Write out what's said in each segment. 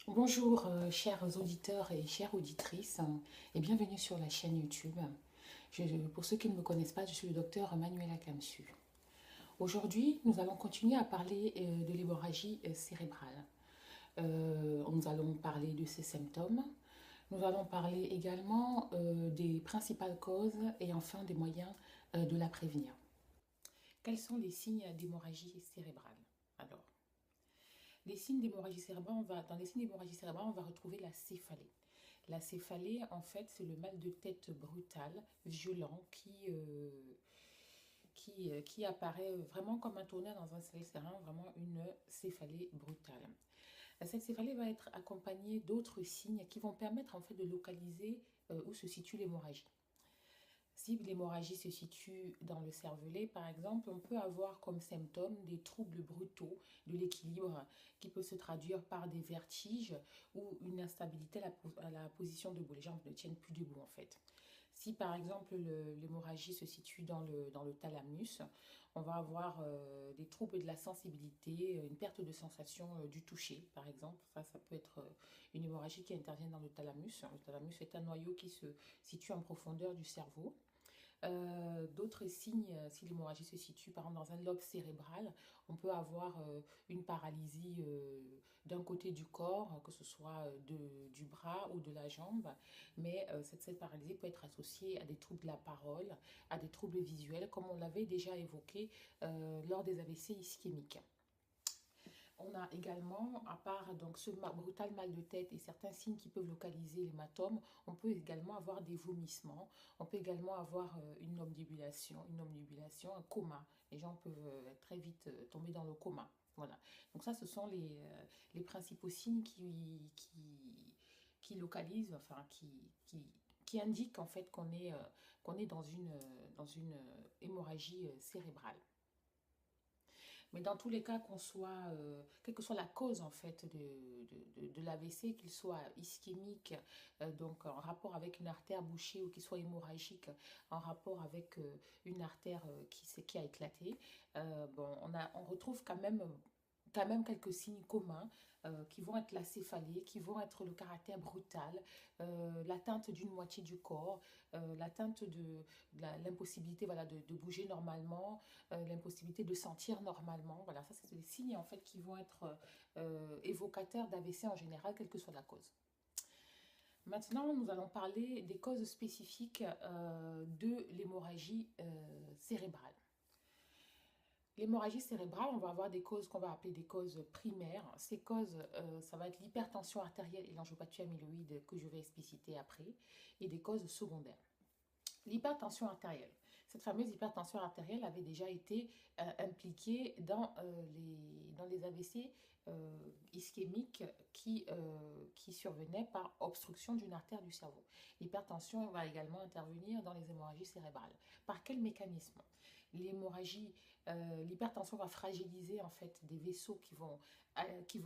Bonjour, chers auditeurs et chères auditrices, et bienvenue sur la chaîne YouTube. Pour ceux qui ne me connaissent pas, je suis le docteur Manuela Kamsu. Aujourd'hui, nous allons continuer à parler de l'hémorragie cérébrale. Nous allons parler de ses symptômes. Nous allons parler également des principales causes et enfin des moyens de la prévenir. Quels sont les signes d'hémorragie cérébrale? Alors, les signes d'hémorragie cérébrale, dans les signes d'hémorragie cérébrale, on va retrouver la céphalée. La céphalée, en fait, c'est le mal de tête brutal, violent, qui apparaît vraiment comme un tonnerre dans un ciel serein, vraiment une céphalée brutale. Cette céphalée va être accompagnée d'autres signes qui vont permettre en fait de localiser où se situe l'hémorragie. Si l'hémorragie se situe dans le cervelet, par exemple, on peut avoir comme symptômes des troubles brutaux de l'équilibre qui peut se traduire par des vertiges ou une instabilité à la position debout. Les jambes ne tiennent plus debout en fait. Si par exemple l'hémorragie se situe dans le thalamus, on va avoir des troubles de la sensibilité, une perte de sensation du toucher par exemple. Ça peut être une hémorragie qui intervient dans le thalamus. Le thalamus est un noyau qui se situe en profondeur du cerveau. D'autres signes, si l'hémorragie se situe par exemple dans un lobe cérébral, on peut avoir une paralysie d'un côté du corps, que ce soit du bras ou de la jambe, mais cette paralysie peut être associée à des troubles de la parole, à des troubles visuels, comme on l'avait déjà évoqué lors des AVC ischémiques. On a également, à part donc ce brutal mal de tête et certains signes qui peuvent localiser l'hématome, on peut également avoir des vomissements, on peut également avoir une omnibulation, un coma. Les gens peuvent très vite tomber dans le coma. Voilà. Donc ça, ce sont les principaux signes qui localisent, enfin qui indiquent en fait qu'on est dans une hémorragie cérébrale. Mais dans tous les cas, quelle que soit la cause en fait de l'AVC, qu'il soit ischémique, donc en rapport avec une artère bouchée ou qu'il soit hémorragique, en rapport avec une artère qui a éclaté, bon, on retrouve quand même quelques signes communs qui vont être la céphalée, qui vont être le caractère brutal, l'atteinte d'une moitié du corps, l'atteinte de l'impossibilité voilà, de bouger normalement, l'impossibilité de sentir normalement. Voilà, ça c'est des signes en fait qui vont être évocateurs d'AVC en général, quelle que soit la cause. Maintenant, nous allons parler des causes spécifiques de l'hémorragie cérébrale. L'hémorragie cérébrale, on va avoir des causes qu'on va appeler des causes primaires. Ces causes, ça va être l'hypertension artérielle et l'angiopathie amyloïde que je vais expliciter après, et des causes secondaires. L'hypertension artérielle. Cette fameuse hypertension artérielle avait déjà été impliquée dans les AVC ischémiques qui survenaient par obstruction d'une artère du cerveau. L'hypertension va également intervenir dans les hémorragies cérébrales. Par quel mécanisme? L'hypertension va fragiliser en fait des vaisseaux qui vont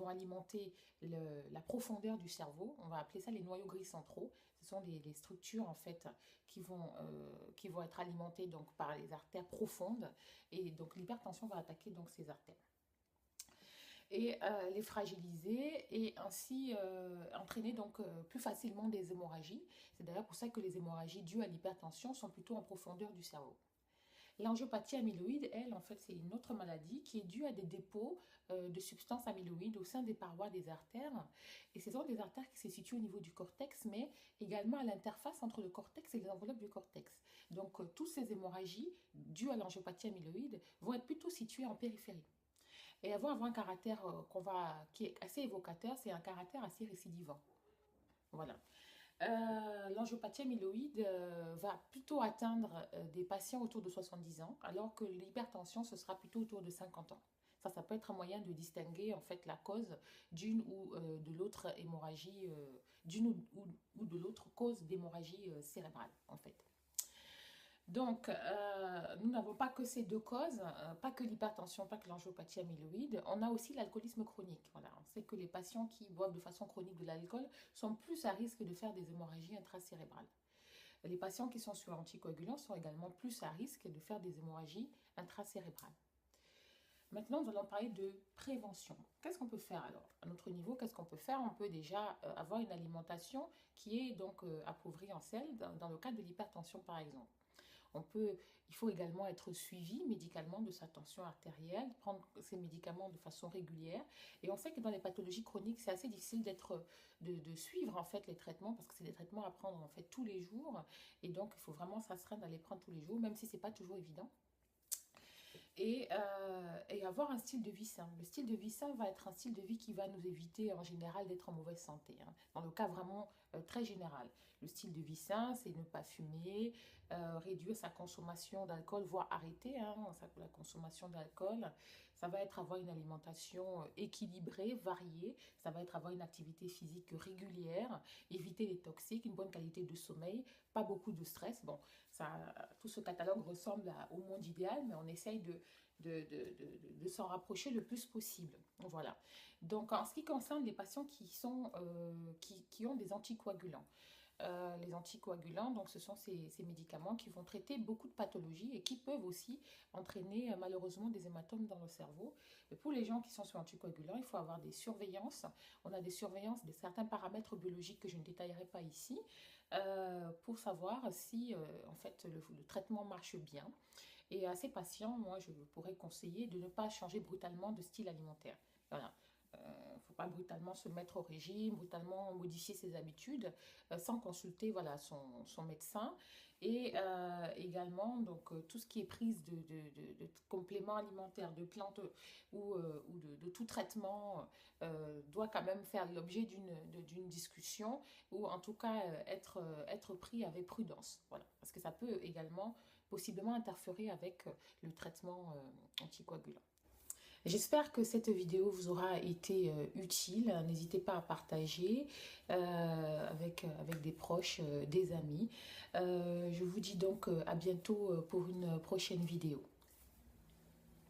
alimenter la profondeur du cerveau. On va appeler ça les noyaux gris centraux. Ce sont les structures en fait qui vont être alimentées donc par les artères profondes, et donc l'hypertension va attaquer donc ces artères et les fragiliser et ainsi entraîner donc plus facilement des hémorragies. C'est d'ailleurs pour ça que les hémorragies dues à l'hypertension sont plutôt en profondeur du cerveau. L'angiopathie amyloïde, elle, en fait, c'est une autre maladie qui est due à des dépôts de substances amyloïdes au sein des parois des artères. Et ce sont des artères qui se situent au niveau du cortex, mais également à l'interface entre le cortex et les enveloppes du cortex. Donc, toutes ces hémorragies dues à l'angiopathie amyloïde vont être plutôt situées en périphérie. Et elles vont avoir un caractère qui est assez évocateur, c'est un caractère assez récidivant. Voilà. L'angiopathie amyloïde va plutôt atteindre des patients autour de 70 ans, alors que l'hypertension, ce sera plutôt autour de 50 ans. Ça peut être un moyen de distinguer en fait la cause d'une ou de l'autre hémorragie, ou de l'autre cause d'hémorragie cérébrale en fait. Donc, nous n'avons pas que ces deux causes, pas que l'hypertension, pas que l'angiopathie amyloïde. On a aussi l'alcoolisme chronique. Voilà, on sait que les patients qui boivent de façon chronique de l'alcool sont plus à risque de faire des hémorragies intracérébrales. Les patients qui sont sur anticoagulants sont également plus à risque de faire des hémorragies intracérébrales. Maintenant, nous allons parler de prévention. Qu'est-ce qu'on peut faire alors? À notre niveau, qu'est-ce qu'on peut faire? On peut déjà avoir une alimentation qui est donc appauvrie en sel, dans le cas de l'hypertension par exemple. On peut, il faut également être suivi médicalement de sa tension artérielle, prendre ses médicaments de façon régulière. Et on sait que dans les pathologies chroniques, c'est assez difficile de suivre en fait les traitements parce que c'est des traitements à prendre en fait tous les jours. Et donc, il faut vraiment s'astreindre à les prendre tous les jours, même si c'est pas toujours évident et avoir un style de vie sain. Le style de vie sain va être un style de vie qui va nous éviter en général d'être en mauvaise santé, hein, dans le cas vraiment très général. Le style de vie sain, c'est ne pas fumer, réduire sa consommation d'alcool, voire arrêter hein, la consommation d'alcool. Ça va être avoir une alimentation équilibrée, variée. Ça va être avoir une activité physique régulière, éviter les toxiques, une bonne qualité de sommeil, pas beaucoup de stress. Bon, ça, tout ce catalogue ressemble au monde idéal, mais on essaye de s'en rapprocher le plus possible. Voilà. Donc, en ce qui concerne les patients qui ont des anticoagulants, les anticoagulants, donc ce sont ces médicaments qui vont traiter beaucoup de pathologies et qui peuvent aussi entraîner malheureusement des hématomes dans le cerveau. Et pour les gens qui sont sur anticoagulants, il faut avoir des surveillances. On a des surveillances de certains paramètres biologiques que je ne détaillerai pas ici pour savoir si en fait le traitement marche bien. Et à ces patients, moi, je pourrais conseiller de ne pas changer brutalement de style alimentaire. Voilà. Il ne faut pas brutalement se mettre au régime, brutalement modifier ses habitudes sans consulter voilà, son médecin. Et également, donc, tout ce qui est prise de compléments alimentaires, de plantes ou de tout traitement doit quand même faire l'objet d'une discussion ou en tout cas être pris avec prudence. Voilà. Parce que ça peut également possiblement interférer avec le traitement anticoagulant. J'espère que cette vidéo vous aura été utile. N'hésitez pas à partager avec des proches, des amis. Je vous dis donc à bientôt pour une prochaine vidéo.